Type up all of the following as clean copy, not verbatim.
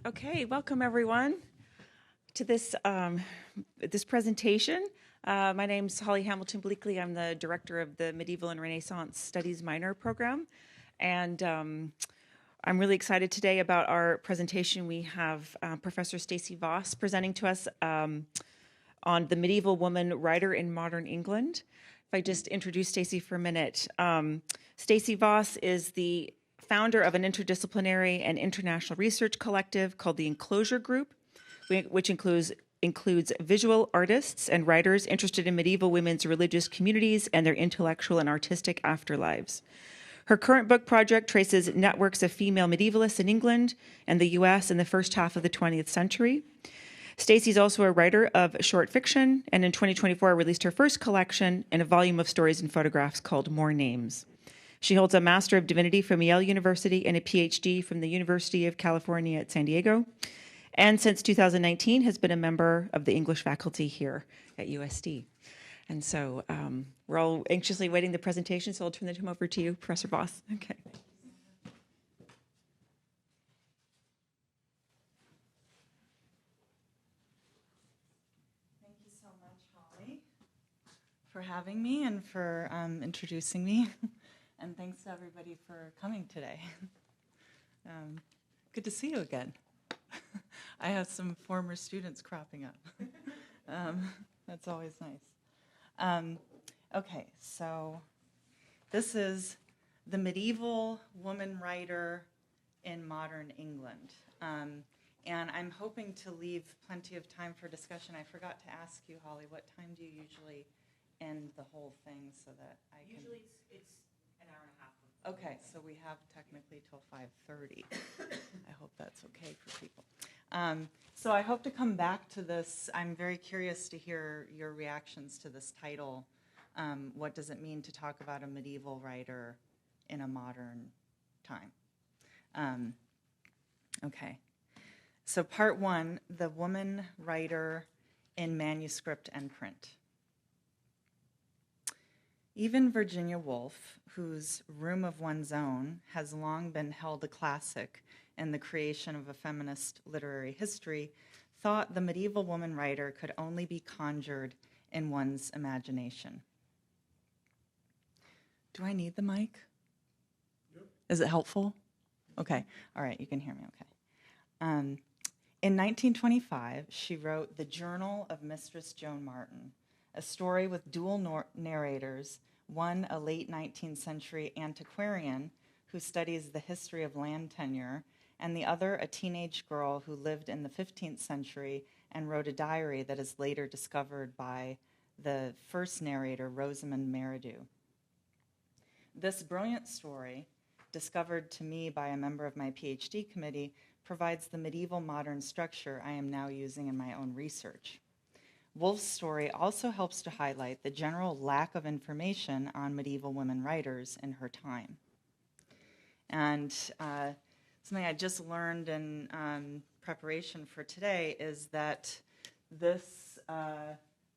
Okay, welcome everyone to this this presentation. My name's Holly Hamilton Bleakley. I'm the director of the Medieval and Renaissance Studies minor program, and I'm really excited today about our presentation. We have Professor Stacie Vos presenting to us on the medieval woman writer in modern England. If I just introduce Stacie for a minute, Stacie Vos is the founder of an interdisciplinary and international research collective called the Enclosure Group, which includes visual artists and writers interested in medieval women's religious communities and their intellectual and artistic afterlives. Her current book project traces networks of female medievalists in England and the US in the first half of the 20th century. Stacie is also a writer of short fiction, and in 2024 released her first collection in a volume of stories and photographs called More Names. She holds a Master of Divinity from Yale University and a PhD from the University of California at San Diego, and since 2019 has been a member of the English faculty here at USD. And so we're all anxiously waiting the presentation, so I'll turn the time over to you, Professor Vos. Okay. Thank you so much, Holly, for having me and for introducing me. And thanks to everybody for coming today. Good to see you again. I have some former students cropping up. That's always nice. Okay, so this is the medieval woman writer in modern England. And I'm hoping to leave plenty of time for discussion. I forgot to ask you, Holly, what time do you usually end the whole thing so that I can... Usually it's an hour and a half. Okay, so we have technically till 5:30. I hope that's okay for people. So I hope to come back to this. I'm very curious to hear your reactions to this title. What does it mean to talk about a medieval writer in a modern time? Okay. So part one, the woman writer in manuscript and print. Even Virginia Woolf, whose Room of One's Own has long been held a classic in the creation of a feminist literary history, thought the medieval woman writer could only be conjured in one's imagination. Do I need the mic? Yep. Is it helpful? Okay. All right, you can hear me okay. In 1925, she wrote The Journal of Mistress Joan Martin, a story with dual narrators, one a late 19th century antiquarian who studies the history of land tenure, and the other a teenage girl who lived in the 15th century and wrote a diary that is later discovered by the first narrator, Rosamond Merridew. This brilliant story, discovered to me by a member of my PhD committee, provides the medieval modern structure I am now using in my own research. Woolf's story also helps to highlight the general lack of information on medieval women writers in her time. And something I just learned in preparation for today is that this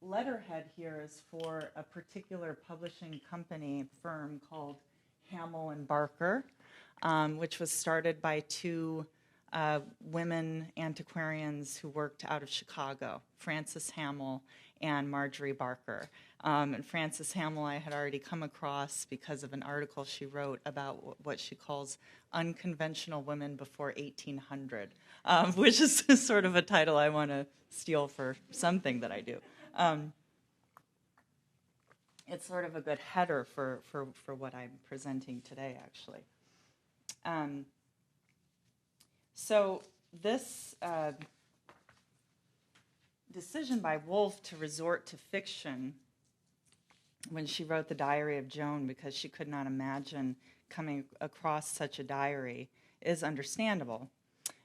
letterhead here is for a particular publishing company firm called Hamill and Barker, which was started by two women antiquarians who worked out of Chicago, Frances Hamill and Margery Barker. And Frances Hamill I had already come across because of an article she wrote about what she calls unconventional women before 1800, which is sort of a title I want to steal for something that I do. It's sort of a good header for what I'm presenting today, actually. So this decision by Woolf to resort to fiction when she wrote the Diary of Joan, because she could not imagine coming across such a diary, is understandable.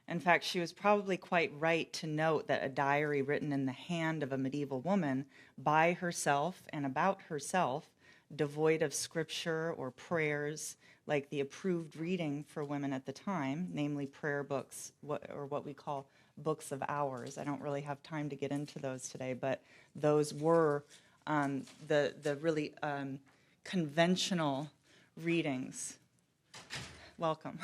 In fact, she was probably quite right to note that a diary written in the hand of a medieval woman by herself and about herself devoid of scripture or prayers, like the approved reading for women at the time, namely prayer books, or what we call books of hours. I don't really have time to get into those today, but those were the really conventional readings. Welcome.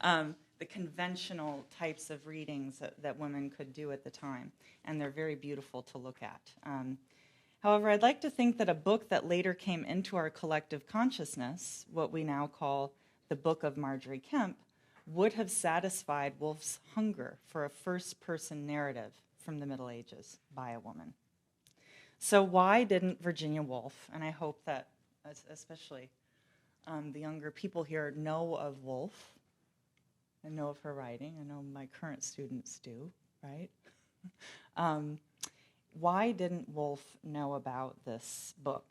The conventional types of readings that women could do at the time, and they're very beautiful to look at. However, I'd like to think that a book that later came into our collective consciousness, what we now call the Book of Margery Kempe, would have satisfied Woolf's hunger for a first-person narrative from the Middle Ages by a woman. So why didn't Virginia Woolf, and I hope that especially the younger people here know of Woolf and know of her writing. I know my current students do, right? Why didn't Woolf know about this book?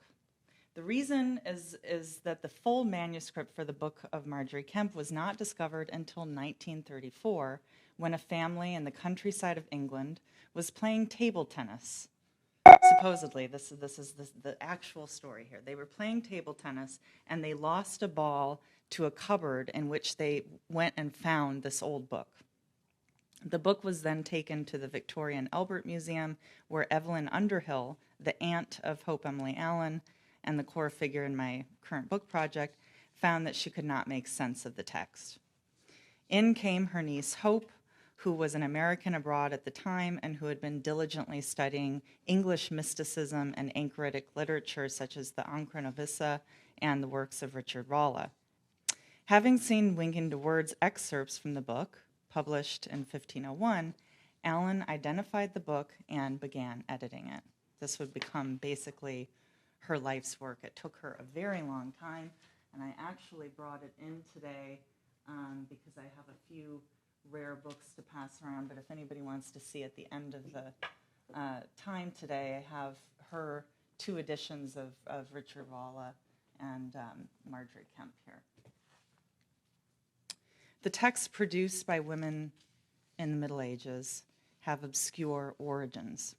The reason is that the full manuscript for the Book of Margery Kempe was not discovered until 1934, when a family in the countryside of England was playing table tennis. Supposedly, this is the actual story here. They were playing table tennis, and they lost a ball to a cupboard in which they went and found this old book. The book was then taken to the Victoria and Albert Museum, where Evelyn Underhill, the aunt of Hope Emily Allen and the core figure in my current book project, found that she could not make sense of the text. In came her niece Hope, who was an American abroad at the time and who had been diligently studying English mysticism and anchoritic literature such as the Ancra Novissa and the works of Richard Rolla. Having seen Winking to Words excerpts from the book, published in 1501, Allen identified the book and began editing it. This would become basically her life's work. It took her a very long time, and I actually brought it in today because I have a few rare books to pass around, but if anybody wants to see at the end of the time today, I have her 2 editions of Richard Rolla and Margery Kempe here. The texts produced by women in the Middle Ages have obscure origins.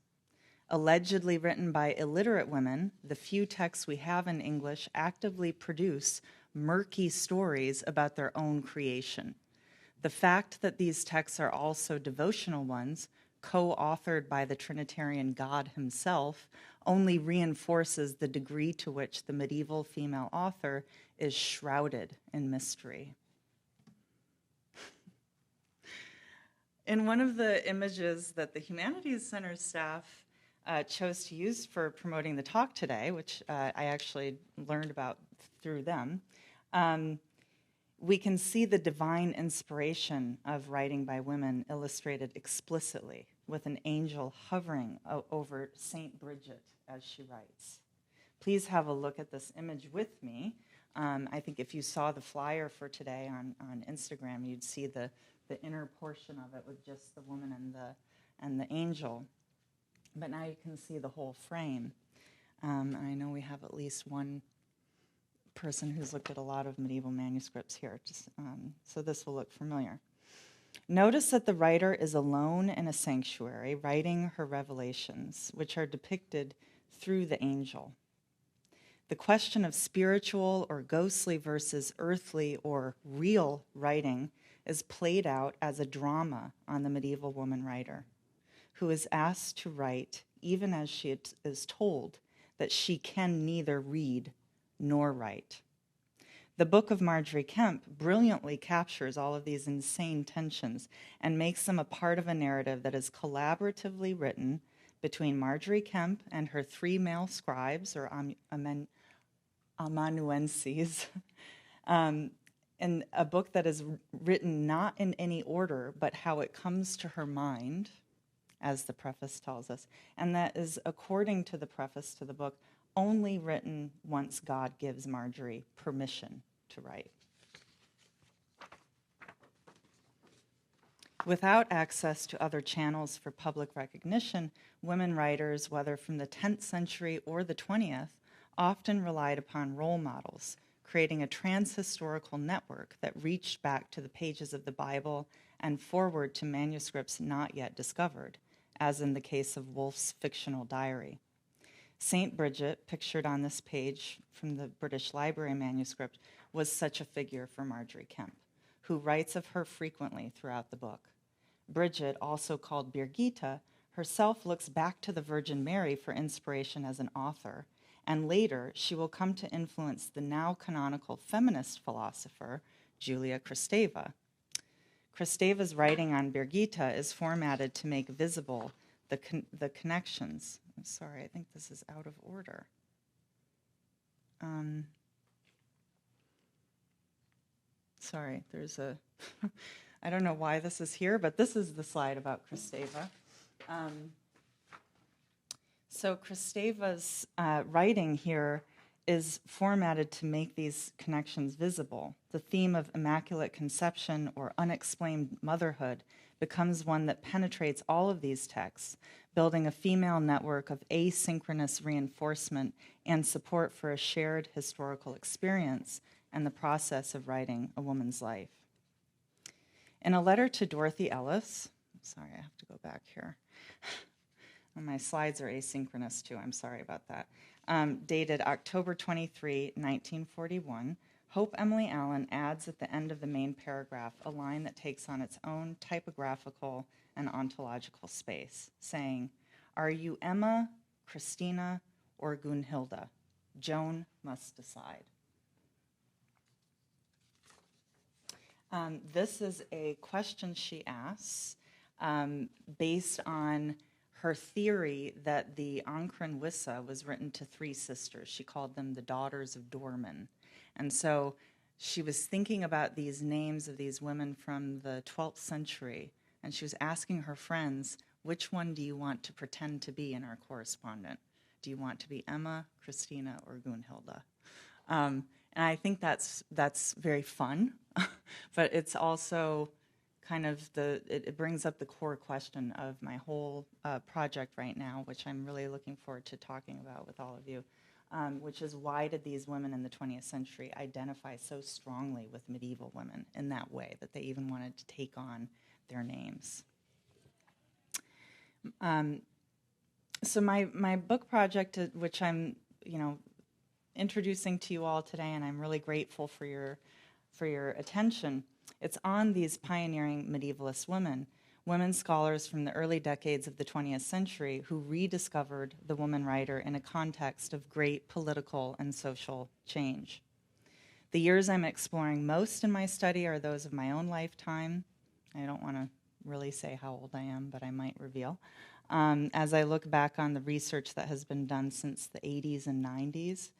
Allegedly written by illiterate women, the few texts we have in English actively produce murky stories about their own creation. The fact that these texts are also devotional ones, co-authored by the Trinitarian God himself, only reinforces the degree to which the medieval female author is shrouded in mystery. In one of the images that the Humanities Center staff chose to use for promoting the talk today, which I actually learned about through them, we can see the divine inspiration of writing by women illustrated explicitly, with an angel hovering over Saint Bridget as she writes. Please have a look at this image with me. I think if you saw the flyer for today on Instagram, you'd see the inner portion of it with just the woman and the angel. But now you can see the whole frame. And I know we have at least one person who's looked at a lot of medieval manuscripts here, so this will look familiar. Notice that the writer is alone in a sanctuary, writing her revelations, which are depicted through the angel. The question of spiritual or ghostly versus earthly or real writing is played out as a drama on the medieval woman writer, who is asked to write even as she is told that she can neither read nor write. The Book of Margery Kempe brilliantly captures all of these insane tensions and makes them a part of a narrative that is collaboratively written between Margery Kempe and her 3 male scribes, or amanuenses, in a book that is written not in any order, but how it comes to her mind, as the preface tells us, and that is, according to the preface to the book, only written once God gives Margery permission to write. Without access to other channels for public recognition, women writers, whether from the 10th century or the 20th, often relied upon role models, creating a trans-historical network that reached back to the pages of the Bible and forward to manuscripts not yet discovered, as in the case of Woolf's fictional diary. Saint Bridget, pictured on this page from the British Library manuscript, was such a figure for Margery Kempe, who writes of her frequently throughout the book. Bridget, also called Birgitta, herself looks back to the Virgin Mary for inspiration as an author, and later she will come to influence the now canonical feminist philosopher, Julia Kristeva. Kristeva's writing on Birgitta is formatted to make visible the connections. I'm sorry, I think this is out of order. Sorry, there's a, I don't know why this is here, but this is the slide about Kristeva. So Kristeva's writing here is formatted to make these connections visible. The theme of immaculate conception or unexplained motherhood becomes one that penetrates all of these texts, building a female network of asynchronous reinforcement and support for a shared historical experience and the process of writing a woman's life. In a letter to Dorothy Ellis, sorry, I have to go back here. My slides are asynchronous too, I'm sorry about that. Dated October 23, 1941, Hope Emily Allen adds at the end of the main paragraph a line that takes on its own typographical and ontological space, saying, "Are you Emma, Christina, or Gunhilda? Joan must decide." This is a question she asks based on her theory that the Ancren Wissa was written to three sisters. She called them the daughters of Dorman. And so she was thinking about these names of these women from the 12th century, and she was asking her friends, which one do you want to pretend to be in our correspondent? Do you want to be Emma, Christina, or Gunhilda? And I think that's very fun, but it's also kind of it brings up the core question of my whole project right now, which I'm really looking forward to talking about with all of you, which is why did these women in the 20th century identify so strongly with medieval women in that way, that they even wanted to take on their names. So my book project, which I'm introducing to you all today, and I'm really grateful for your attention. It's on these pioneering medievalist women scholars from the early decades of the 20th century who rediscovered the woman writer in a context of great political and social change. The years I'm exploring most in my study are those of my own lifetime. I don't want to really say how old I am, but I might reveal. As I look back on the research that has been done since the 80s and 90s,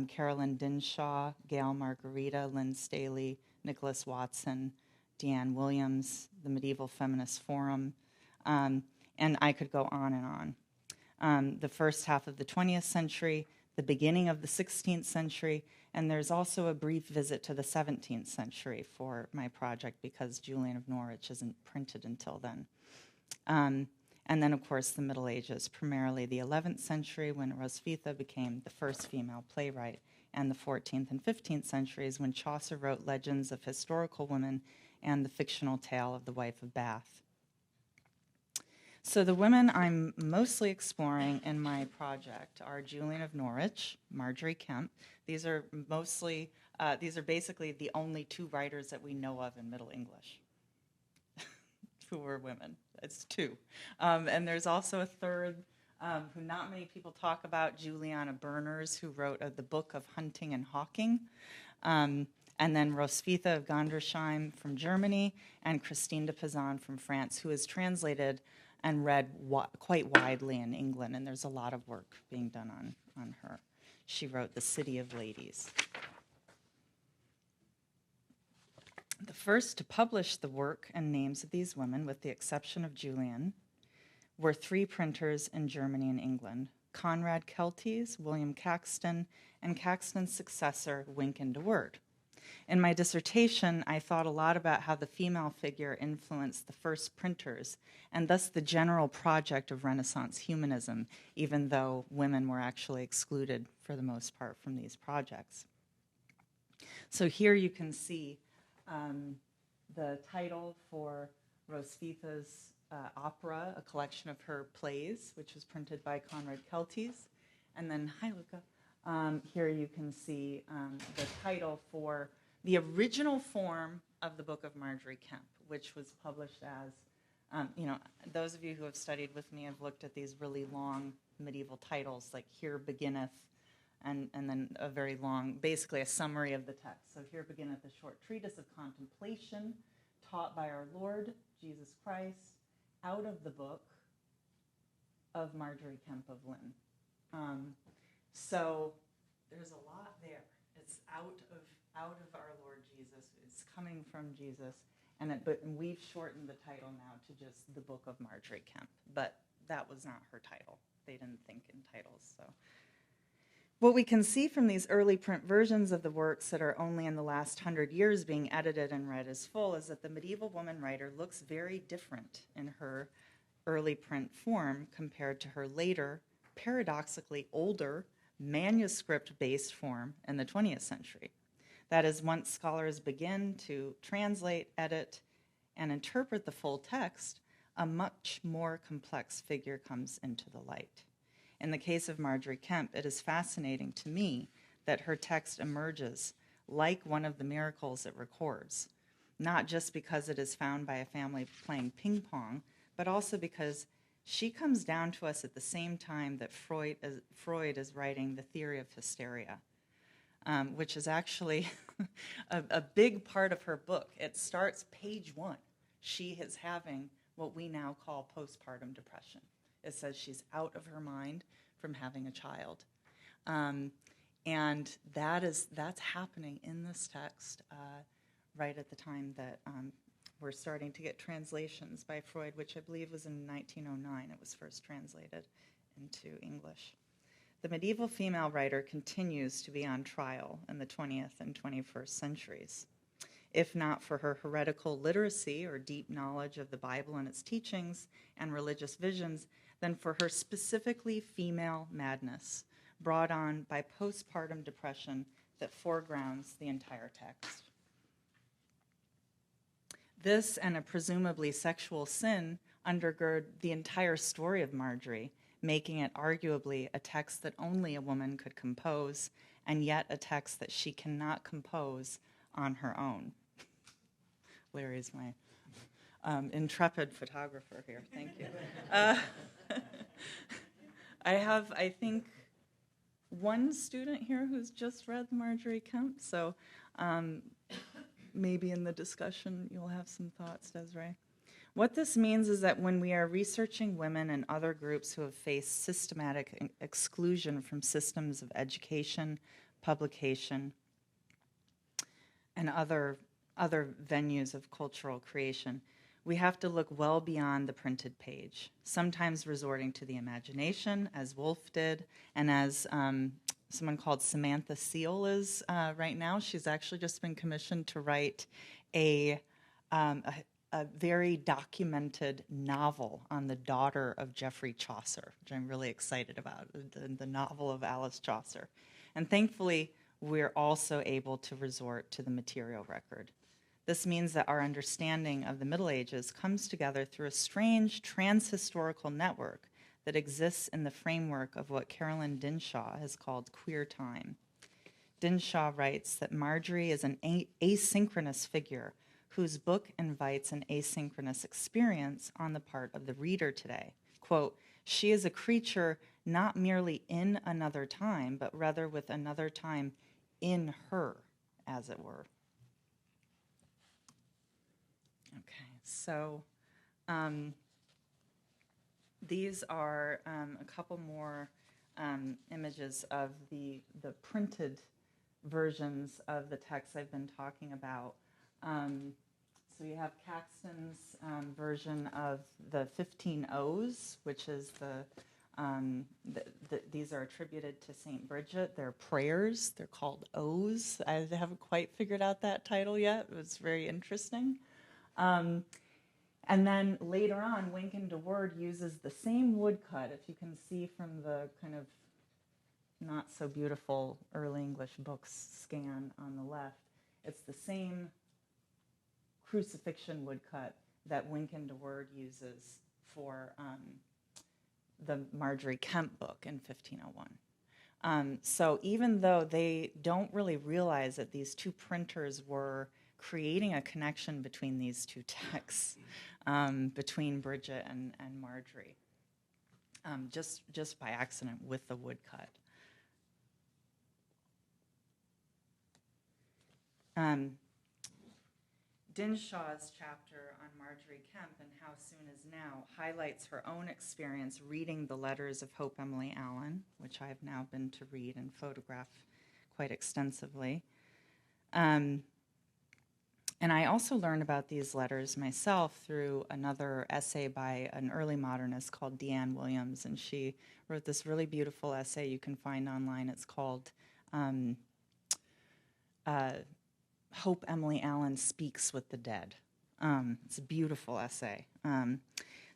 Carolyn Dinshaw, Gail Margarita, Lynn Staley, Nicholas Watson, Deanne Williams, the Medieval Feminist Forum, and I could go on and on. The first half of the 20th century, the beginning of the 16th century, and there's also a brief visit to the 17th century for my project because Julian of Norwich isn't printed until then. And then, of course, the Middle Ages, primarily the 11th century when Hroswitha became the first female playwright, and the 14th and 15th centuries when Chaucer wrote legends of historical women and the fictional tale of the wife of Bath. So the women I'm mostly exploring in my project are Julian of Norwich, Margery Kempe. These are basically the only two writers that we know of in Middle English who were women. It's two. And there's also a third who not many people talk about, Juliana Berners, who wrote the Book of Hunting and Hawking. And then Hroswitha of Gandersheim from Germany, and Christine de Pizan from France, who is translated and read quite widely in England, and there's a lot of work being done on her. She wrote The City of Ladies. The first to publish the work and names of these women, with the exception of Julian, were three printers in Germany and England: Conrad Kelties, William Caxton, and Caxton's successor, Wynkyn de Worde. In my dissertation, I thought a lot about how the female figure influenced the first printers, and thus the general project of Renaissance humanism, even though women were actually excluded for the most part from these projects. So here you can see the title for Hroswitha's opera, a collection of her plays, which was printed by Conrad Kelties. And then, hi, Luca. Here you can see the title for the original form of the Book of Margery Kempe, which was published as, those of you who have studied with me have looked at these really long medieval titles, like Here Beginneth, and then a very long, basically a summary of the text. So Here Beginneth a Short Treatise of Contemplation, taught by our Lord Jesus Christ, out of the book of Margery Kempe of Lynn. So there's a lot there. It's out of our Lord Jesus. It's coming from Jesus, but we've shortened the title now to just the Book of Margery Kempe. But that was not her title. They didn't think in titles. So what we can see from these early print versions of the works that are only in the last 100 years being edited and read as full is that the medieval woman writer looks very different in her early print form compared to her later, paradoxically older, manuscript-based form in the 20th century. That is, once scholars begin to translate, edit, and interpret the full text, a much more complex figure comes into the light. In the case of Margery Kempe, it is fascinating to me that her text emerges like one of the miracles it records, not just because it is found by a family playing ping pong, but also because she comes down to us at the same time that Freud is writing The Theory of Hysteria, which is actually a big part of her book. It starts page 1. She is having what we now call postpartum depression. It says she's out of her mind from having a child. And that's happening in this text right at the time that we're starting to get translations by Freud, which I believe was in 1909. It was first translated into English. The medieval female writer continues to be on trial in the 20th and 21st centuries. If not for her heretical literacy or deep knowledge of the Bible and its teachings and religious visions, then for her specifically female madness brought on by postpartum depression that foregrounds the entire text. This and a presumably sexual sin undergird the entire story of Margery, making it arguably a text that only a woman could compose, and yet a text that she cannot compose on her own. Larry's my intrepid photographer here. Thank you. I have, I think, one student here who's just read Margery Kempe, so maybe in the discussion you'll have some thoughts, Desiree. What this means is that when we are researching women and other groups who have faced systematic exclusion from systems of education, publication, and other venues of cultural creation, we have to look well beyond the printed page, sometimes resorting to the imagination, as Woolf did, and as someone called Samantha Seal is right now. She's actually just been commissioned to write a very documented novel on the daughter of Geoffrey Chaucer, which I'm really excited about, the novel of Alice Chaucer. And thankfully, we're also able to resort to the material record. This means that our understanding of the Middle Ages comes together through a strange transhistorical network that exists in the framework of what Carolyn Dinshaw has called queer time. Dinshaw writes that Margery is an asynchronous figure whose book invites an asynchronous experience on the part of the reader today. Quote, she is a creature not merely in another time, but rather with another time in her, as it were. Okay, so these are a couple more images of the printed versions of the text I've been talking about. So you have Caxton's version of the 15 O's, which is these are attributed to St. Bridget. They're prayers. They're called O's. I haven't quite figured out that title yet. It was very interesting. And then later on, Wynkyn de Worde uses the same woodcut, if you can see from the kind of not so beautiful Early English books scan on the left. It's the same crucifixion woodcut that Wynkyn de Worde uses for the Margery Kempe book in 1501. So even though they don't really realize that these two printers were creating a connection between these two texts, between Bridget and Margery, just by accident with the woodcut. Dinshaw's chapter on Margery Kempe and How Soon Is Now highlights her own experience reading the letters of Hope Emily Allen, which I've now been to read and photograph quite extensively. And I also learned about these letters myself through another essay by an early modernist called Deanne Williams, and she wrote this really beautiful essay you can find online. It's called Hope Emily Allen Speaks with the Dead. It's a beautiful essay.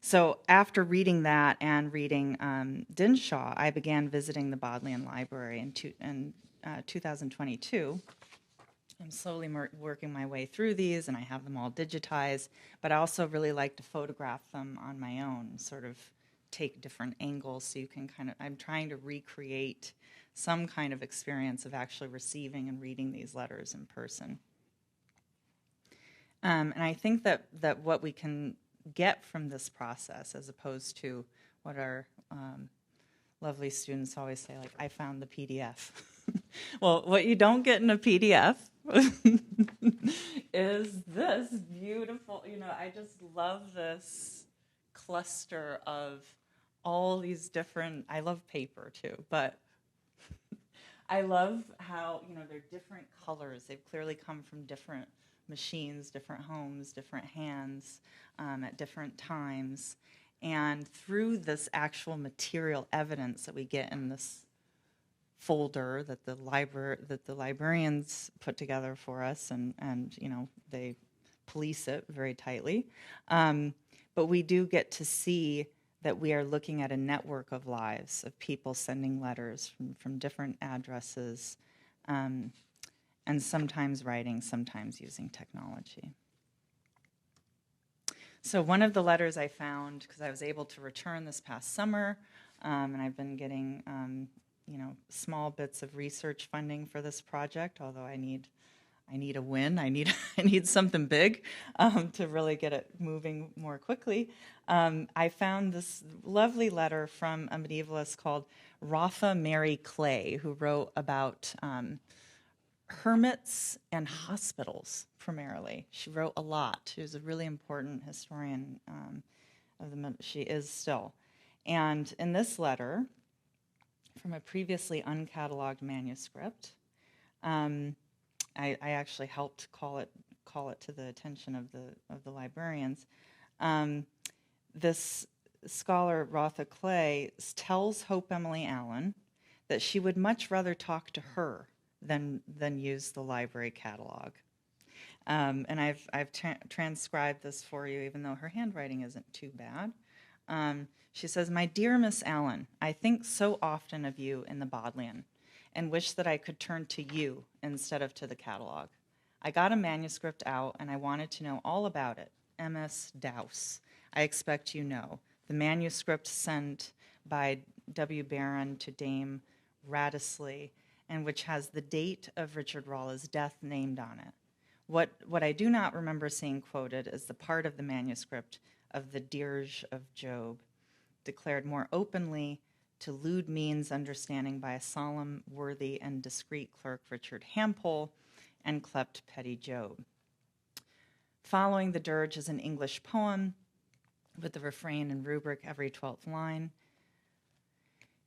So after reading that and reading Dinshaw, I began visiting the Bodleian Library in 2022. I'm slowly working my way through these, and I have them all digitized, but I also really like to photograph them on my own, sort of take different angles so you can I'm trying to recreate some kind of experience of actually receiving and reading these letters in person. And I think that what we can get from this process, as opposed to what our lovely students always say, like, I found the PDF. Well, what you don't get in a PDF is this beautiful, I just love this cluster of all these different, I love paper too, but I love how, they're different colors. They've clearly come from different machines, different homes, different hands, at different times. And through this actual material evidence that we get in this folder that the librarians put together for us, and they police it very tightly, but we do get to see that we are looking at a network of lives of people sending letters from different addresses, and sometimes writing, sometimes using technology. So one of the letters I found, because I was able to return this past summer, and I've been getting small bits of research funding for this project, although I need a win. I need something big to really get it moving more quickly. I found this lovely letter from a medievalist called Rotha Mary Clay, who wrote about hermits and hospitals primarily. She wrote a lot. She was a really important historian she is still. And in this letter, from a previously uncatalogued manuscript, I actually helped call it to the attention of the librarians. This scholar, Rotha Clay, tells Hope Emily Allen that she would much rather talk to her than use the library catalog. And I've transcribed this for you, even though her handwriting isn't too bad. She says, "My dear Miss Allen, I think so often of you in the Bodleian, and wish that I could turn to you instead of to the catalog. I got a manuscript out, and I wanted to know all about it. M.S. Dowse, I expect you know. The manuscript sent by W. Barron to Dame Radisley, and which has the date of Richard Rolla's death named on it. What I do not remember seeing quoted is the part of the manuscript of the Dirge of Job, declared more openly to lewd means understanding by a solemn, worthy, and discreet clerk Richard Hampole, and clept Petty Job. Following the dirge is an English poem with the refrain and rubric every 12th line.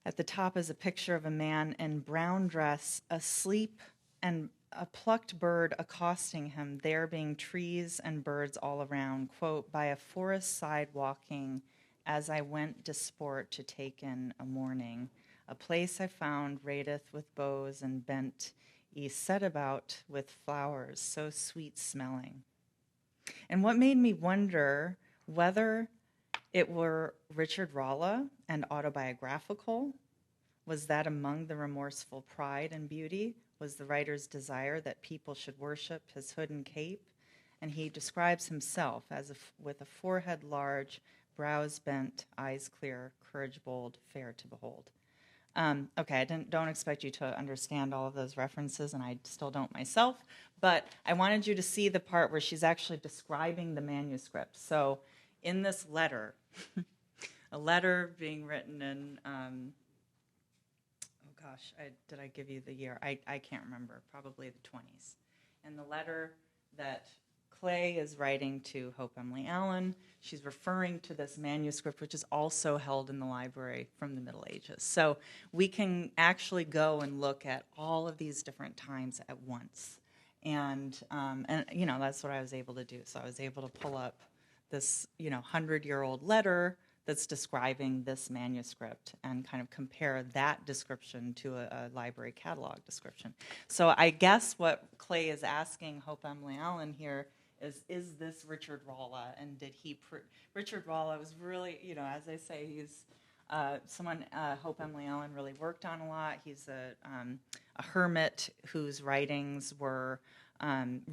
At the top is a picture of a man in brown dress, asleep, and a plucked bird accosting him, there being trees and birds all around, quote, by a forest side walking, as I went to sport to take in a morning. A place I found rateth with boughs and bent, ye set about with flowers so sweet smelling." And what made me wonder whether it were Richard Rolla and autobiographical, was that among the remorseful pride and beauty, was the writer's desire that people should worship his hood and cape? And he describes himself as with a forehead large, brows bent, eyes clear, courage bold, fair to behold. Okay, don't expect you to understand all of those references, and I still don't myself, but I wanted you to see the part where she's actually describing the manuscript. So in this letter, a letter being written in, did I give you the year? I can't remember, probably the 20s. And the letter that Clay is writing to Hope Emily Allen, she's referring to this manuscript, which is also held in the library from the Middle Ages. So we can actually go and look at all of these different times at once. And you know, that's what I was able to do. So I was able to pull up this, 100-year-old letter that's describing this manuscript and kind of compare that description to a library catalog description. So I guess what Clay is asking Hope Emily Allen here is this Richard Rolla? And did he... Richard Rolla was really, as I say, he's someone Hope Emily Allen really worked on a lot. He's a hermit whose writings were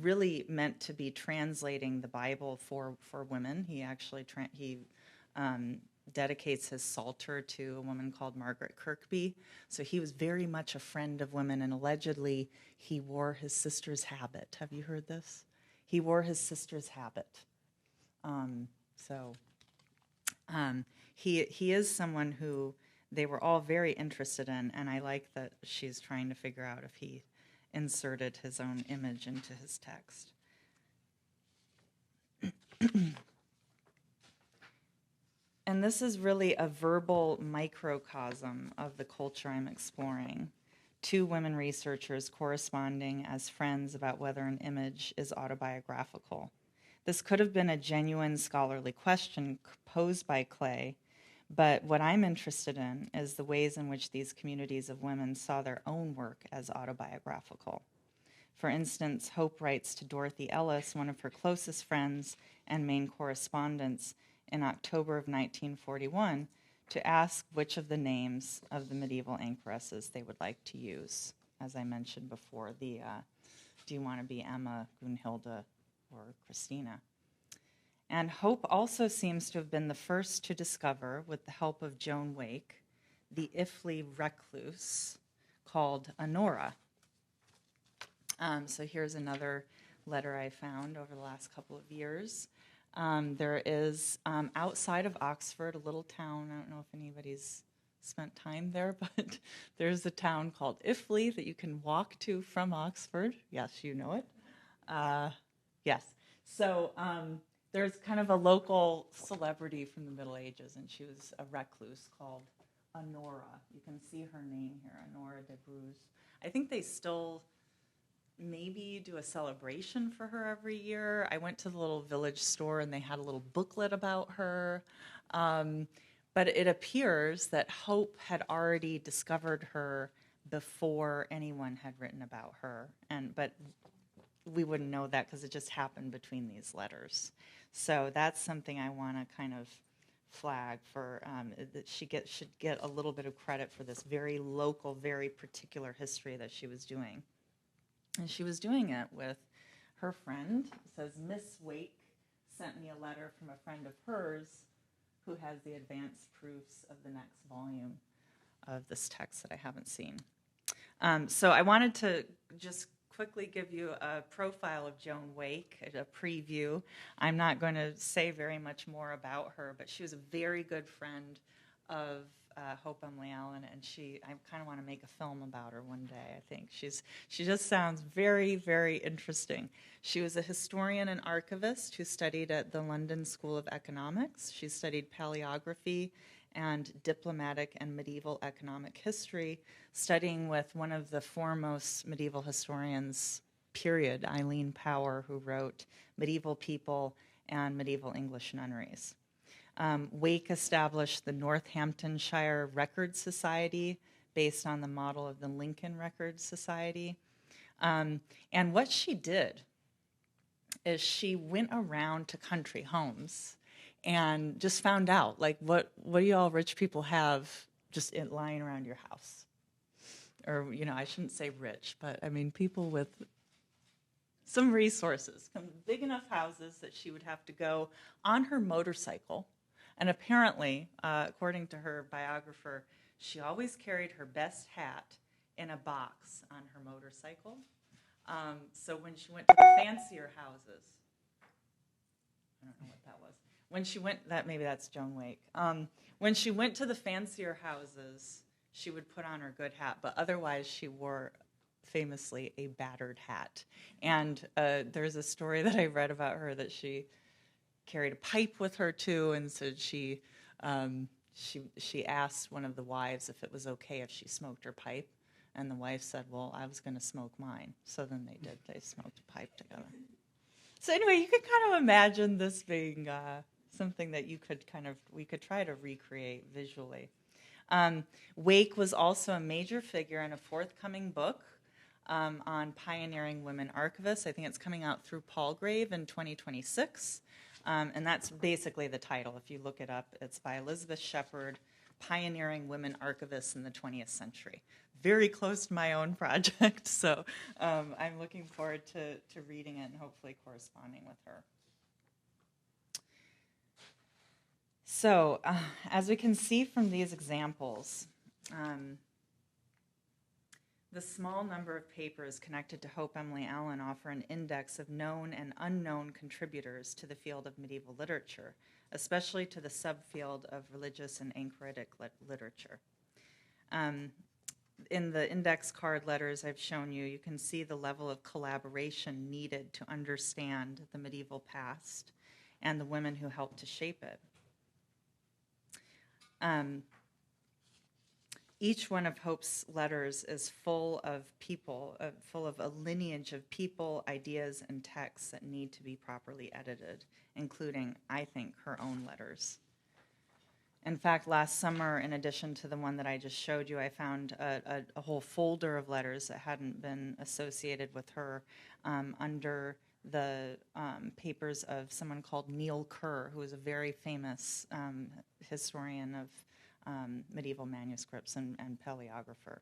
really meant to be translating the Bible for women. He actually dedicates his Psalter to a woman called Margery Kempe. So he was very much a friend of women, and allegedly he wore his sister's habit. Have you heard this? He wore his sister's habit. He is someone who they were all very interested in, and I like that she's trying to figure out if he inserted his own image into his text. And this is really a verbal microcosm of the culture I'm exploring. Two women researchers corresponding as friends about whether an image is autobiographical. This could have been a genuine scholarly question posed by Clay, but what I'm interested in is the ways in which these communities of women saw their own work as autobiographical. For instance, Hope writes to Dorothy Ellis, one of her closest friends and main correspondents, in October of 1941, to ask which of the names of the medieval anchoresses they would like to use. As I mentioned before, do you want to be Emma, Gunhilda, or Christina? And Hope also seems to have been the first to discover, with the help of Joan Wake, the Iffley recluse called Honora. So here's another letter I found over the last couple of years. There is, outside of Oxford, a little town. I don't know if anybody's spent time there, but there's a town called Iffley that you can walk to from Oxford. Yes, you know it. Yes. So there's kind of a local celebrity from the Middle Ages, and she was a recluse called Honora. You can see her name here, Honora de Bruges. I think they still maybe do a celebration for her every year. I went to the little village store and they had a little booklet about her. But it appears that Hope had already discovered her before anyone had written about her. But we wouldn't know that because it just happened between these letters. So that's something I want to kind of flag for, that she should get a little bit of credit for this very local, very particular history that she was doing. And she was doing it with her friend. It says, Miss Wake sent me a letter from a friend of hers who has the advanced proofs of the next volume of this text that I haven't seen. So I wanted to just quickly give you a profile of Joan Wake, a preview. I'm not going to say very much more about her, but she was a very good friend of Hope Emily Allen, and I kind of want to make a film about her one day, I think. She just sounds very, very interesting. She was a historian and archivist who studied at the London School of Economics. She studied paleography and diplomatic and medieval economic history, studying with one of the foremost medieval historians, period, Eileen Power, who wrote Medieval People and Medieval English Nunneries. Wake established the Northamptonshire Record Society based on the model of the Lincoln Record Society. And what she did is she went around to country homes and just found out, like, what do you all rich people have just lying around your house? Or, I shouldn't say rich, but I mean people with some resources, big enough houses that she would have to go on her motorcycle. And apparently, according to her biographer, she always carried her best hat in a box on her motorcycle. So when she went to the fancier houses, I don't know what that was. When she went, maybe that's Joan Wake. When she went to the fancier houses, she would put on her good hat, but otherwise she wore famously a battered hat. And there's a story that I read about her that she carried a pipe with her too, and so she asked one of the wives if it was okay if she smoked her pipe, and the wife said, "Well, I was going to smoke mine." So then they did. They smoked a pipe together. So anyway, you could kind of imagine this being something that we could try to recreate visually. Wake was also a major figure in a forthcoming book on pioneering women archivists. I think it's coming out through Palgrave in 2026. And that's basically the title. If you look it up, it's by Elizabeth Shepard, Pioneering Women Archivists in the 20th Century. Very close to my own project, so I'm looking forward to reading it and hopefully corresponding with her. So, as we can see from these examples, the small number of papers connected to Hope Emily Allen offer an index of known and unknown contributors to the field of medieval literature, especially to the subfield of religious and anchoritic literature. In the index card letters I've shown you, you can see the level of collaboration needed to understand the medieval past and the women who helped to shape it. Each one of Hope's letters is full of people, full of a lineage of people, ideas, and texts that need to be properly edited, including, I think, her own letters. In fact, last summer, in addition to the one that I just showed you, I found a whole folder of letters that hadn't been associated with her under the papers of someone called Neil Kerr, who was a very famous historian of medieval manuscripts and paleographer.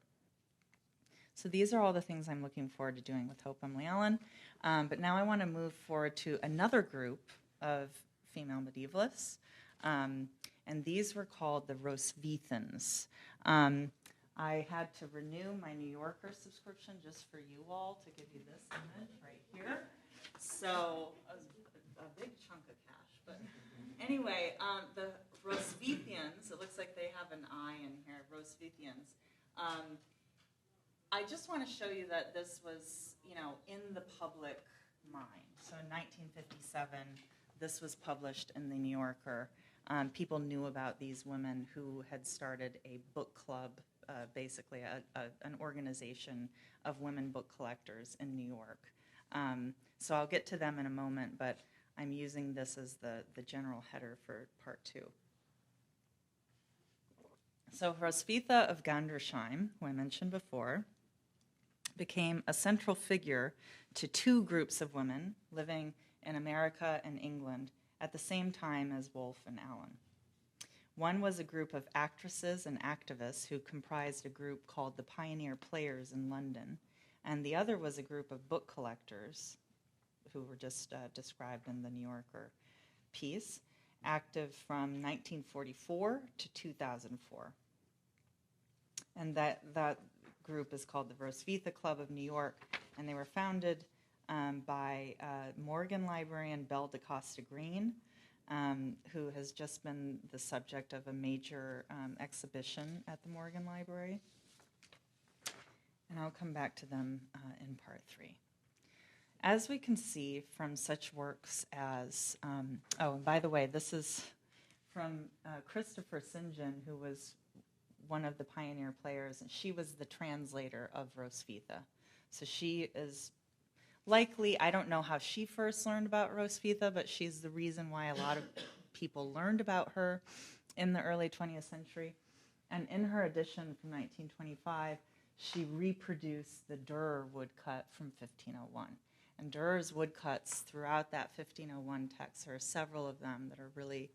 So these are all the things I'm looking forward to doing with Hope Emily Allen. But now I want to move forward to another group of female medievalists. And these were called the Hroswithans. I had to renew my New Yorker subscription just for you all to give you this image right here. So a big chunk of cash. But anyway, the Hroswithians, it looks like they have an I in here, Hroswithians. I just want to show you that this was, in the public mind. So in 1957, this was published in the New Yorker. People knew about these women who had started a book club, basically an organization of women book collectors in New York. So I'll get to them in a moment, but I'm using this as the general header for part 2. So Hroswitha of Gandersheim, who I mentioned before, became a central figure to 2 groups of women living in America and England at the same time as Woolf and Allen. One was a group of actresses and activists who comprised a group called the Pioneer Players in London, and the other was a group of book collectors who were just described in the New Yorker piece, active from 1944 to 2004. And that group is called the Hroswitha Club of New York, and they were founded by Morgan librarian Belle DaCosta Green, who has just been the subject of a major exhibition at the Morgan Library. And I'll come back to them in part 3. As we can see from such works as, and by the way, this is from Christopher St. John, who was one of the pioneer players, and she was the translator of Hroswitha. So she is likely, I don't know how she first learned about Hroswitha, but she's the reason why a lot of people learned about her in the early 20th century. And in her edition from 1925, she reproduced the Durer woodcut from 1501. And Durer's woodcuts throughout that 1501 text, there are several of them that are really,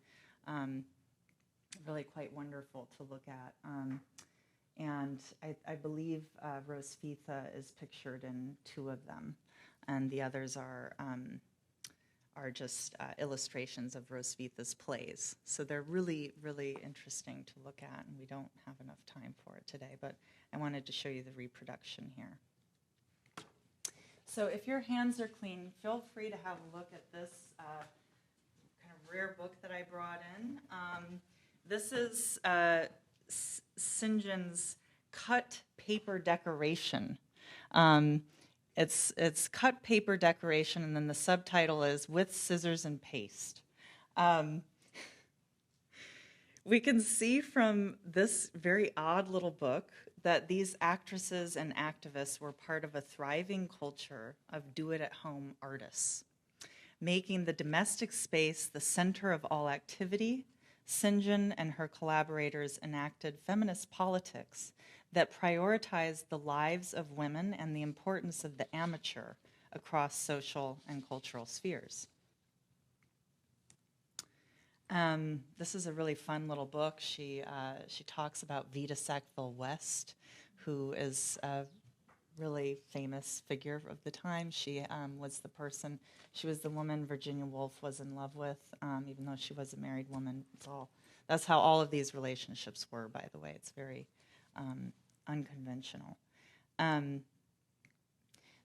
really quite wonderful to look at. And I believe Hroswitha is pictured in 2 of them, and the others are are just illustrations of Hroswitha's plays. So they're really, really interesting to look at, and we don't have enough time for it today, but I wanted to show you the reproduction here. So if your hands are clean, feel free to have a look at this kind of rare book that I brought in. This is St. John's cut paper decoration. It's cut paper decoration, and then the subtitle is "With Scissors and Paste." We can see from this very odd little book that these actresses and activists were part of a thriving culture of do-it-at-home artists, making the domestic space the center of all activity. St. John and her collaborators enacted feminist politics that prioritized the lives of women and the importance of the amateur across social and cultural spheres. This is a really fun little book. She talks about Vita Sackville-West, who is a really famous figure of the time. She was the woman Virginia Woolf was in love with, even though she was a married woman. That's how all of these relationships were, by the way. It's very unconventional.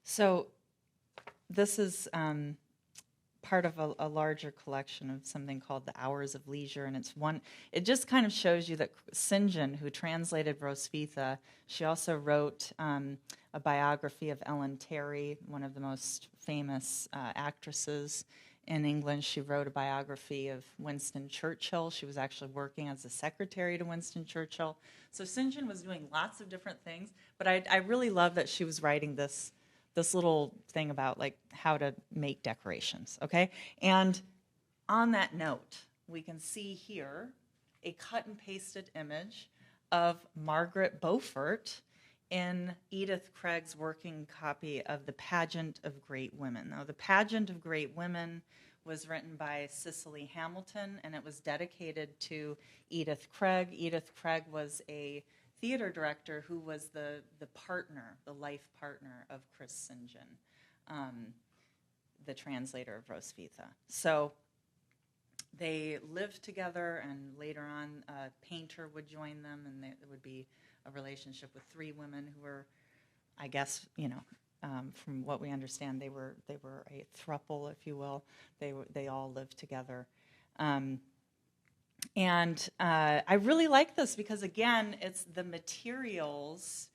So this is part of a larger collection of something called The Hours of Leisure, and it just kind of shows you that St. John, who translated Hroswitha, she also wrote a biography of Ellen Terry, one of the most famous actresses in England. She wrote a biography of Winston Churchill. She was actually working as a secretary to Winston Churchill. So St. John was doing lots of different things, but I really love that she was writing this little thing about like how to make decorations, okay? And on that note, we can see here a cut and pasted image of Margaret Beaufort in Edith Craig's working copy of The Pageant of Great Women. Now, The Pageant of Great Women was written by Cicely Hamilton, and it was dedicated to Edith Craig. Edith Craig was a theater director who was the life partner of Chris St. John, the translator of Hroswitha. So they lived together, and later on a painter would join them, and there would be a relationship with three women who were, I guess, from what we understand, they were a throuple, if you will. They all lived together. And I really like this because, again, it's the materials.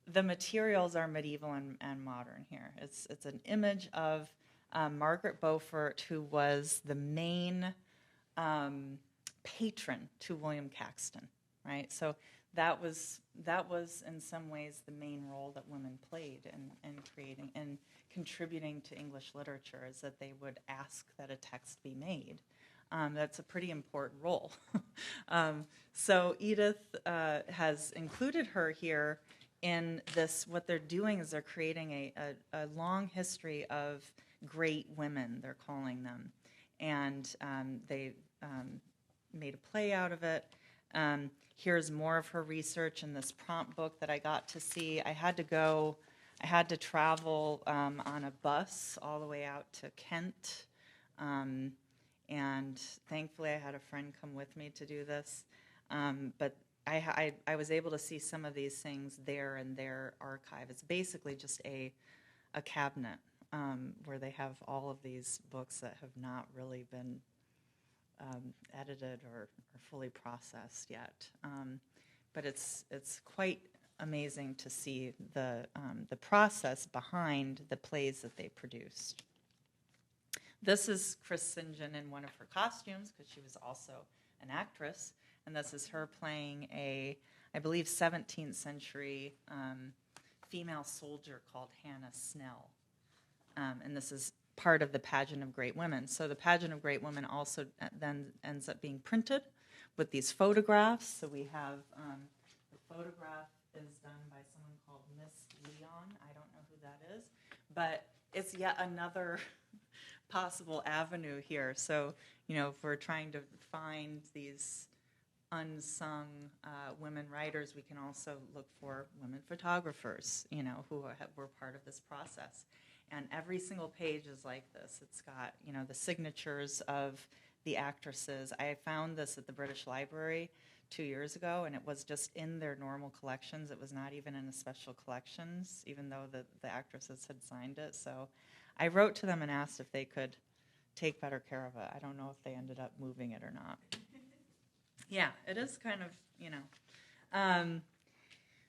The materials are medieval and modern here. It's an image of Margaret Beaufort, who was the main patron to William Caxton, right? So that was in some ways the main role that women played in creating and contributing to English literature, is that they would ask that a text be made. That's a pretty important role. So Edith has included her here in this. What they're doing is they're creating a long history of great women, they're calling them. And they made a play out of it. Here's more of her research in this prompt book that I got to see. I had to travel on a bus all the way out to Kent. And thankfully, I had a friend come with me to do this. But I was able to see some of these things there in their archive. It's basically just a cabinet where they have all of these books that have not really been edited or fully processed yet. But it's quite amazing to see the process behind the plays that they produced. This is Chris St. John in one of her costumes, because she was also an actress, and this is her playing a, I believe, 17th century female soldier called Hannah Snell. And this is part of the Pageant of Great Women. So the Pageant of Great Women also then ends up being printed with these photographs. So we have, the photograph is done by someone called Miss Leon. I don't know who that is, but it's yet another possible avenue here. So, if we're trying to find these unsung women writers, we can also look for women photographers, who were part of this process. And every single page is like this. It's got, the signatures of the actresses. I found this at the British Library 2 years ago, and it was just in their normal collections. It was not even in the special collections, even though the actresses had signed it. So I wrote to them and asked if they could take better care of it. I don't know if they ended up moving it or not. Yeah, it is kind of,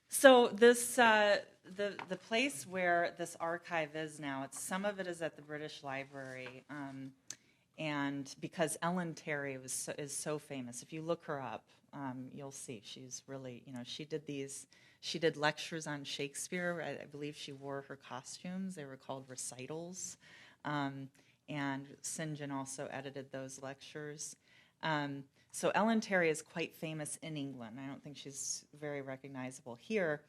So this, the place where this archive is now, some of it is at the British Library, and because Ellen Terry is so famous. If you look her up, you'll see she's really, she did lectures on Shakespeare. I believe she wore her costumes. They were called recitals, and St. John also edited those lectures. So Ellen Terry is quite famous in England. I don't think she's very recognizable here,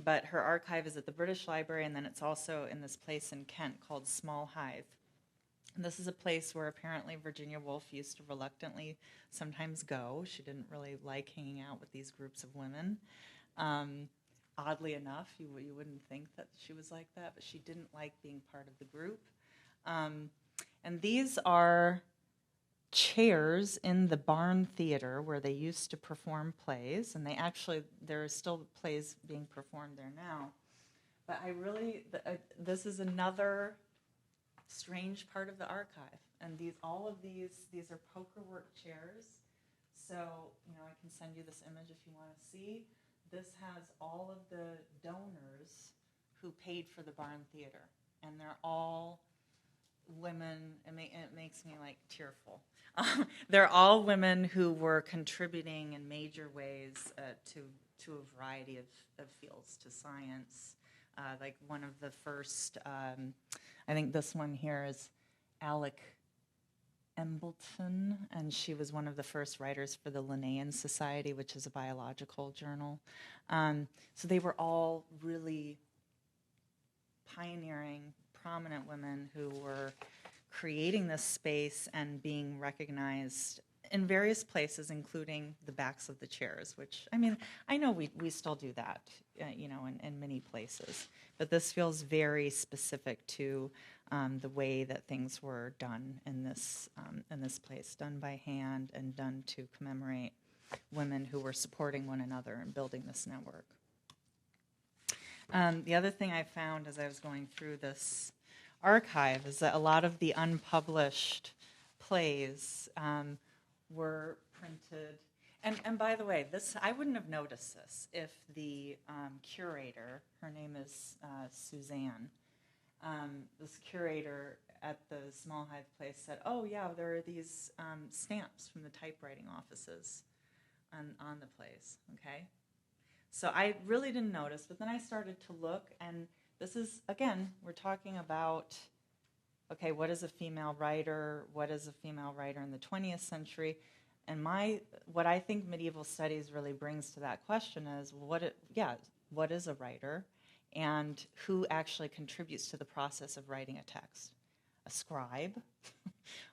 but her archive is at the British Library, and then it's also in this place in Kent called Small Hythe. And this is a place where apparently Virginia Woolf used to reluctantly sometimes go. She didn't really like hanging out with these groups of women. Oddly enough, you wouldn't think that she was like that, but she didn't like being part of the group. And these are chairs in the Barn Theater where they used to perform plays, and there are still plays being performed there now. But this is another strange part of the archive, and all of these are pokerwork chairs. So I can send you this image if you want to see. This has all of the donors who paid for the Barn Theater, and they're all women. It makes me tearful. They're all women who were contributing in major ways to a variety of fields, to science. Like one of the first, I think this one here is Alec Embleton, and she was one of the first writers for the Linnaean Society, which is a biological journal. So they were all really pioneering, prominent women who were creating this space and being recognized in various places, including the backs of the chairs, which, I know we still do that, in many places. But this feels very specific to the way that things were done in this place, done by hand and done to commemorate women who were supporting one another and building this network. The other thing I found as I was going through this archive is that a lot of the unpublished plays were printed. And by the way, I wouldn't have noticed this if the curator, her name is Suzanne, this curator at the Small Hythe place said, oh yeah, there are these stamps from the typewriting offices on the plays, okay? So I really didn't notice, but then I started to look, and this is, again, we're talking about, okay, what is a female writer? What is a female writer in the 20th century? And what I think medieval studies really brings to that question is, what is a writer? And who actually contributes to the process of writing a text? A scribe,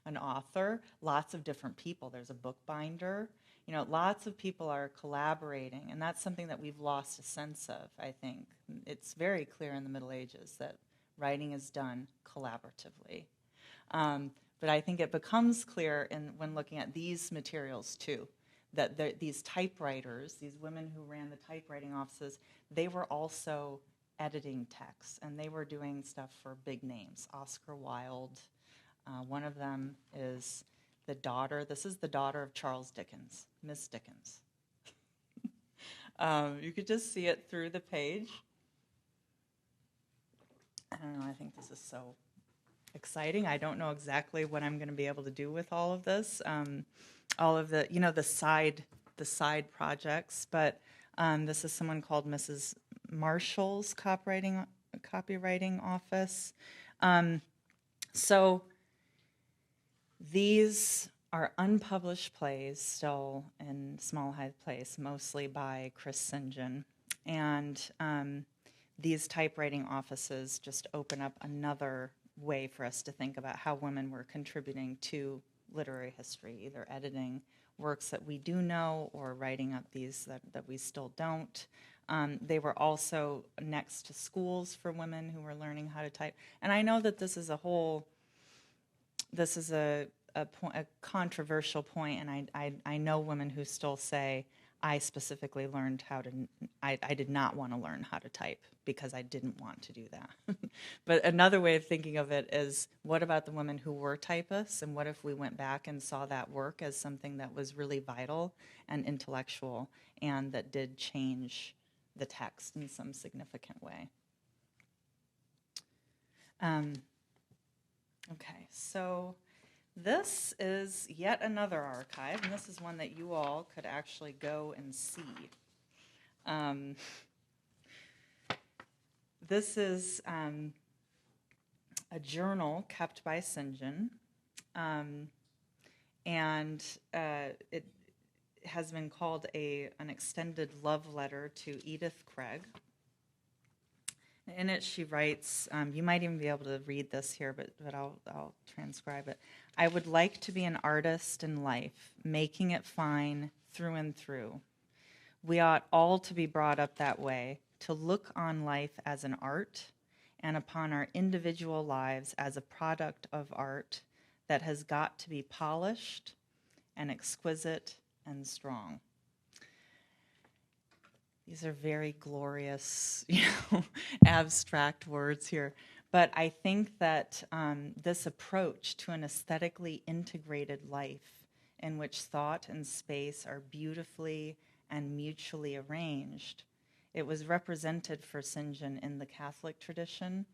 an author, lots of different people. There's a bookbinder. Lots of people are collaborating, and that's something that we've lost a sense of, I think. It's very clear in the Middle Ages that writing is done collaboratively. But I think it becomes clear when looking at these materials, too, that these typewriters, these women who ran the typewriting offices, they were also editing texts, and they were doing stuff for big names. Oscar Wilde, one of them is this is the daughter of Charles Dickens, Miss Dickens. You could just see it through the page. I don't know, I think this is so exciting. I don't know exactly what I'm going to be able to do with all of this, all of the, the side projects, but this is someone called Mrs. Marshall's copywriting office. So these are unpublished plays still in Small Hythe Place, mostly by Chris St. John. And these typewriting offices just open up another way for us to think about how women were contributing to literary history, either editing works that we do know or writing up these that we still don't. They were also next to schools for women who were learning how to type. And I know that this is a controversial point, and I know women who still say, I specifically learned how to, I did not want to learn how to type because I didn't want to do that. But another way of thinking of it is, what about the women who were typists, and what if we went back and saw that work as something that was really vital and intellectual and that did change the text in some significant way? Okay, so this is yet another archive, and this is one that you all could actually go and see. This is a journal kept by St. John, and it has been called an extended love letter to Edith Craig. In it, she writes, you might even be able to read this here, but I'll transcribe it. I would like to be an artist in life, making it fine through and through. We ought all to be brought up that way, to look on life as an art, and upon our individual lives as a product of art that has got to be polished and exquisite and strong. These are very glorious, abstract words here. But I think that this approach to an aesthetically integrated life in which thought and space are beautifully and mutually arranged, it was represented for St. John in the Catholic tradition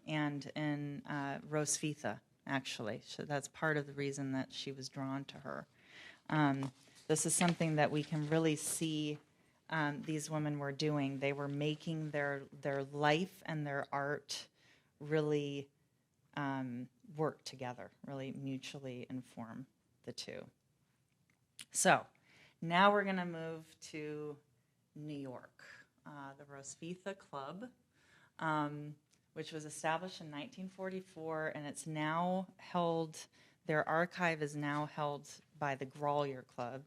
and in Hroswitha, actually. So that's part of the reason that she was drawn to her. This is something that we can really see these women were doing. They were making their life and their art really work together, really mutually inform the two. So now we're going to move to New York, the Hroswitha Club, which was established in 1944, and it's now held, their archive is now held by the Grolier Club,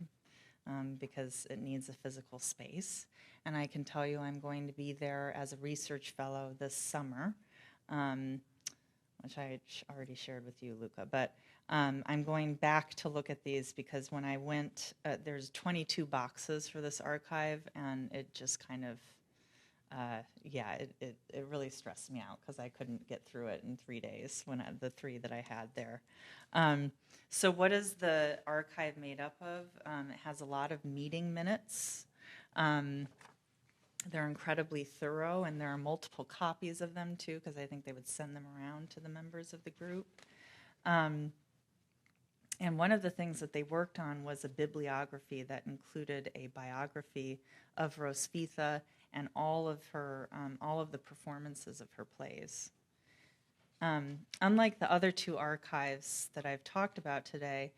because it needs a physical space. And I can tell you I'm going to be there as a research fellow this summer, which I already shared with you, Luca. But I'm going back to look at these because when I went, there's 22 boxes for this archive, and it just kind of, it really stressed me out because I couldn't get through it in 3 days the 3 that I had there. So what is the archive made up of? It has a lot of meeting minutes. They're incredibly thorough, and there are multiple copies of them, too, because I think they would send them around to the members of the group. And one of the things that they worked on was a bibliography that included a biography of Hroswitha and all of the performances of her plays. Unlike the other 2 archives that I've talked about today,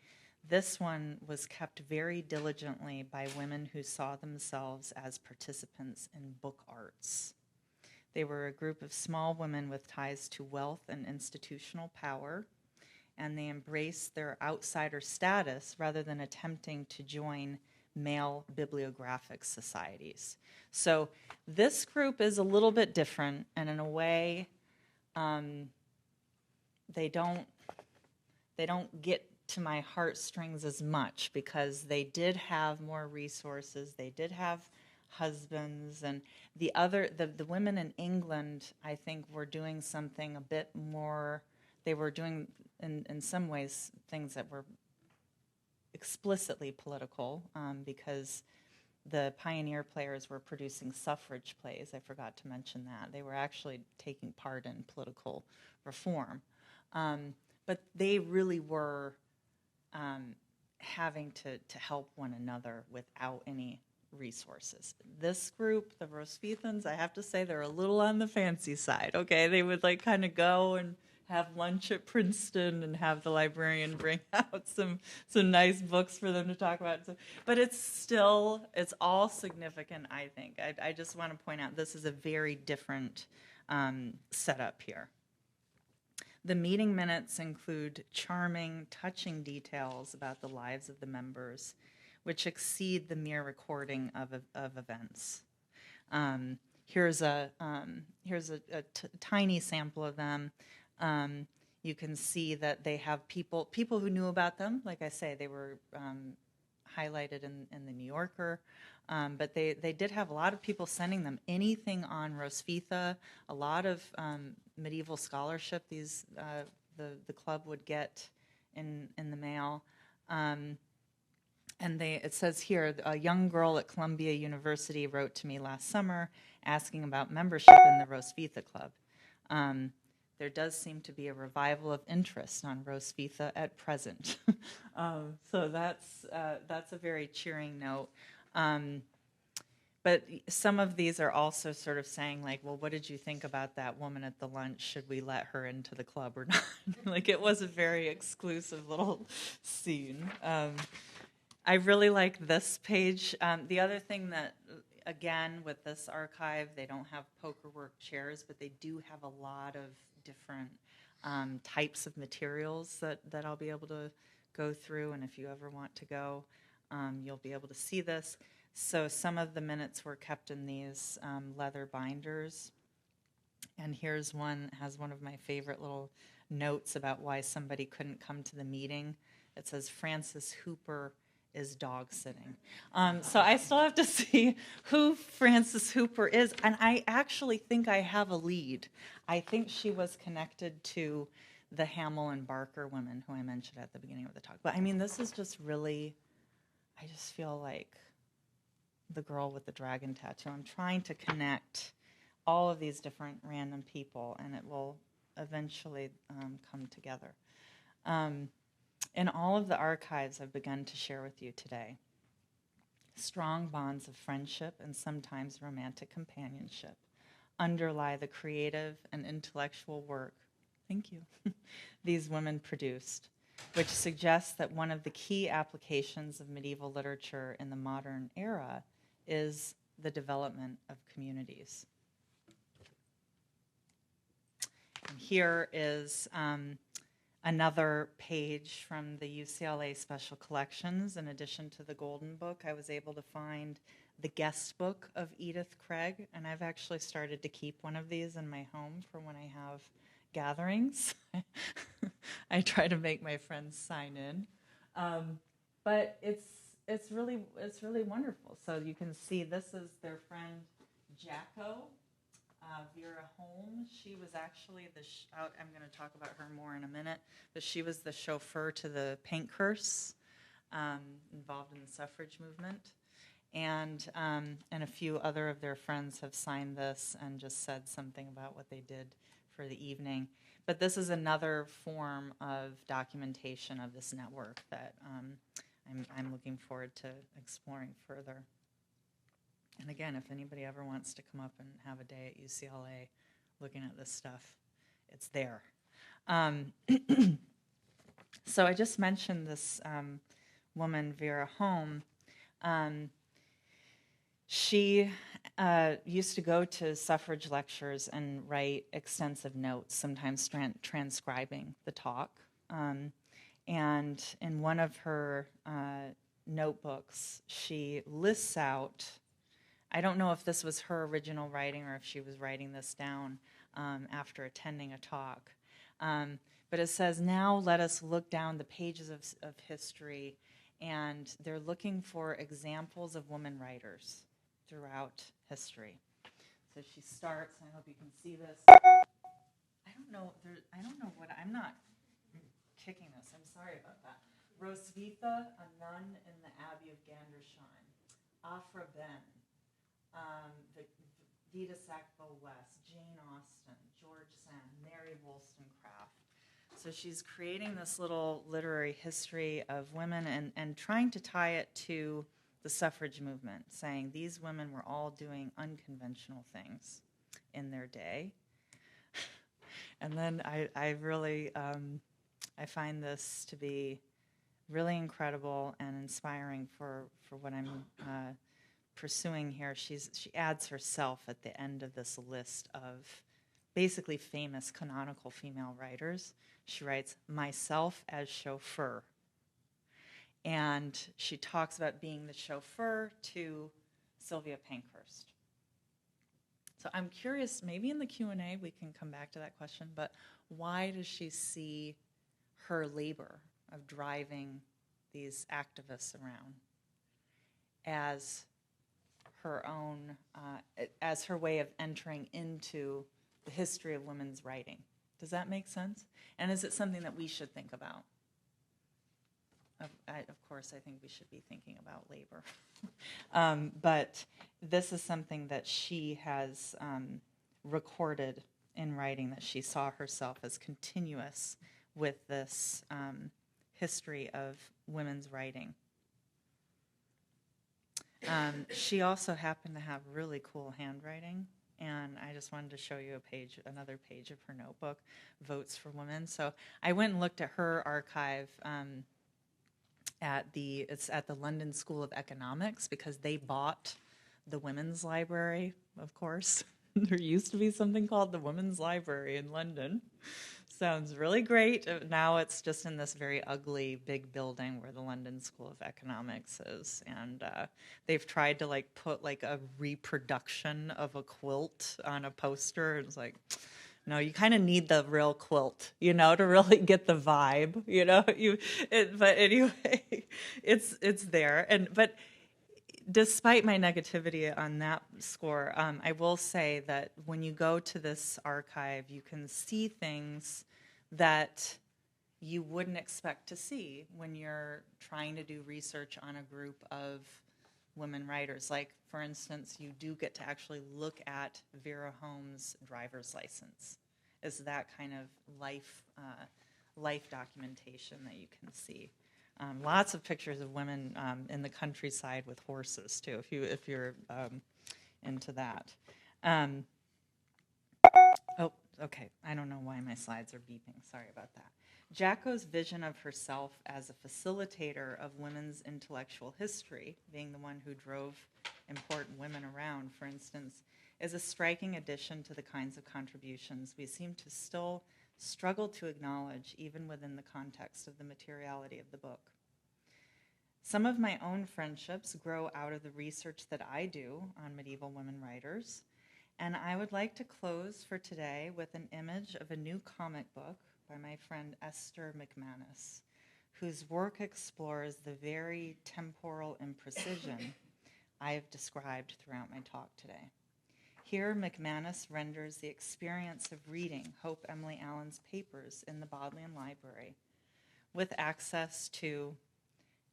this one was kept very diligently by women who saw themselves as participants in book arts. They were a group of small women with ties to wealth and institutional power, and they embraced their outsider status rather than attempting to join male bibliographic societies. So this group is a little bit different, and in a way, they don't get to my heartstrings as much because they did have more resources, they did have husbands, and the women in England, I think, were doing something a bit more. They were doing, in some ways, things that were explicitly political, because the pioneer players were producing suffrage plays. I forgot to mention that. They were actually taking part in political reform. But they really were having to help one another without any resources. This group, the Hroswithans, I have to say they're a little on the fancy side, okay? They would kind of go and have lunch at Princeton and have the librarian bring out some nice books for them to talk about. But it's all significant, I think. I just want to point out this is a very different setup here. The meeting minutes include charming, touching details about the lives of the members, which exceed the mere recording of events. Here's a tiny sample of them. You can see that they have people who knew about them. Like I say, they were highlighted in the New Yorker. But they did have a lot of people sending them anything on Hroswitha, a lot of medieval scholarship the club would get in the mail. And it says here, a young girl at Columbia University wrote to me last summer asking about membership in the Hroswitha Club. There does seem to be a revival of interest on Hroswitha at present. So that's a very cheering note. But some of these are also sort of saying, like, well, what did you think about that woman at the lunch? Should we let her into the club or not? Like, it was a very exclusive little scene. I really like this page. The other thing that, again, with this archive, they don't have poker work chairs, but they do have a lot of different types of materials that I'll be able to go through. And if you ever want to go, you'll be able to see this. So some of the minutes were kept in these leather binders. And here's one, has one of my favorite little notes about why somebody couldn't come to the meeting. It says, Francis Hooper is dog sitting. So I still have to see who Francis Hooper is. And I actually think I have a lead. I think she was connected to the Hamill and Barker women who I mentioned at the beginning of the talk. But I mean, this is just really, I just feel like the girl with the dragon tattoo. I'm trying to connect all of these different random people, and it will eventually come together. In all of the archives I've begun to share with you today, strong bonds of friendship and sometimes romantic companionship underlie the creative and intellectual work, thank you, these women produced, which suggests that one of the key applications of medieval literature in the modern era is the development of communities. And here is another page from the UCLA Special Collections. In addition to the Golden Book, I was able to find the guest book of Edith Craig, and I've actually started to keep one of these in my home for when I have gatherings. I try to make my friends sign in. But it's really wonderful. So you can see this is their friend Jacko, Vera Holmes. She was actually I'm going to talk about her more in a minute, but she was the chauffeur to the paint curse involved in the suffrage movement. And a few other of their friends have signed this and just said something about what they did for the evening. But this is another form of documentation of this network that I'm looking forward to exploring further. And again, if anybody ever wants to come up and have a day at UCLA looking at this stuff, it's there. So I just mentioned this woman, Vera Holm. She used to go to suffrage lectures and write extensive notes, sometimes transcribing the talk. And in one of her notebooks, she lists out, I don't know if this was her original writing or if she was writing this down after attending a talk. But it says, now let us look down the pages of history, and they're looking for examples of women writers throughout history. So she starts, and I hope you can see this. I'm not kicking this. I'm sorry about that. Hroswitha, a nun in the Abbey of Gandersheim. Afra Ben. Vida Sackville-West, Jane Austen, George Sand, Mary Wollstonecraft. So she's creating this little literary history of women and trying to tie it to the suffrage movement, saying these women were all doing unconventional things in their day. And then I really, I find this to be really incredible and inspiring for what I'm pursuing here. She adds herself at the end of this list of basically famous canonical female writers. She writes, myself as chauffeur. And she talks about being the chauffeur to Sylvia Pankhurst. So I'm curious, maybe in the Q&A we can come back to that question, but why does she see her labor of driving these activists around as her own, as her way of entering into the history of women's writing? Does that make sense? And is it something that we should think about? Of course, I think we should be thinking about labor. But this is something that she has recorded in writing, that she saw herself as continuous with this history of women's writing. She also happened to have really cool handwriting, and I just wanted to show you another page of her notebook, Votes for Women. So I went and looked at her archive it's at the London School of Economics, because they bought the Women's Library, of course. There used to be something called the Women's Library in London. Sounds really great. Now it's just in this very ugly big building where the London School of Economics is, and they've tried to put a reproduction of a quilt on a poster. It's like, no, you kind of need the real quilt, to really get the vibe, But anyway, it's there. But despite my negativity on that score, I will say that when you go to this archive, you can see things that you wouldn't expect to see when you're trying to do research on a group of women writers. Like, for instance, you do get to actually look at Vera Holmes' driver's license. Is that kind of life documentation that you can see. Lots of pictures of women in the countryside with horses too, if you're into that. Okay. I don't know why my slides are beeping. Sorry about that. Jacko's vision of herself as a facilitator of women's intellectual history, being the one who drove important women around, for instance, is a striking addition to the kinds of contributions we seem to still struggle to acknowledge, even within the context of the materiality of the book. Some of my own friendships grow out of the research that I do on medieval women writers, and I would like to close for today with an image of a new comic book by my friend Esther McManus, whose work explores the very temporal imprecision I have described throughout my talk today. Here, McManus renders the experience of reading Hope Emily Allen's papers in the Bodleian Library, with access to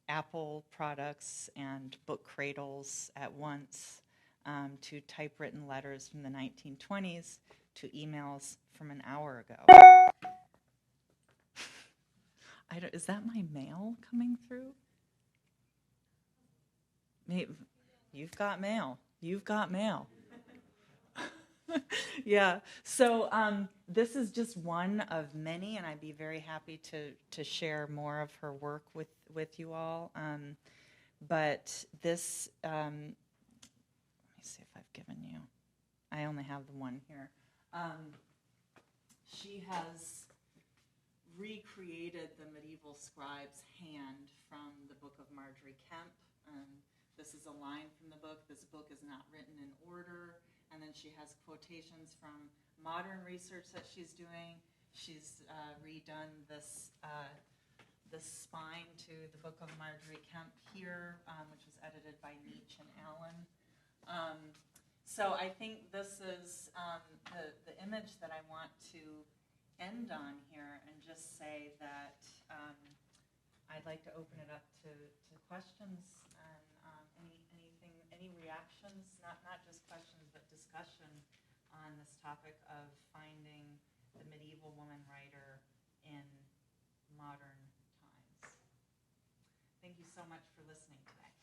Apple products and book cradles at once, to typewritten letters from the 1920s, to emails from an hour ago. Is that my mail coming through? Maybe. You've got mail. You've got mail. Yeah, so this is just one of many, and I'd be very happy to share more of her work with you all. But this, let me see if I've given you, I only have the one here. She has recreated the medieval scribe's hand from the book of Margery Kempe. This is a line from the book. This book is not written in order. And then she has quotations from modern research that she's doing. She's redone this spine to the book of Margery Kempe here, which was edited by Nietzsche and Allen. So I think this is the image that I want to end on here, and just say that I'd like to open it up to questions and any reactions, not just questions, but discussion on this topic of finding the medieval woman writer in modern times. Thank you so much for listening today.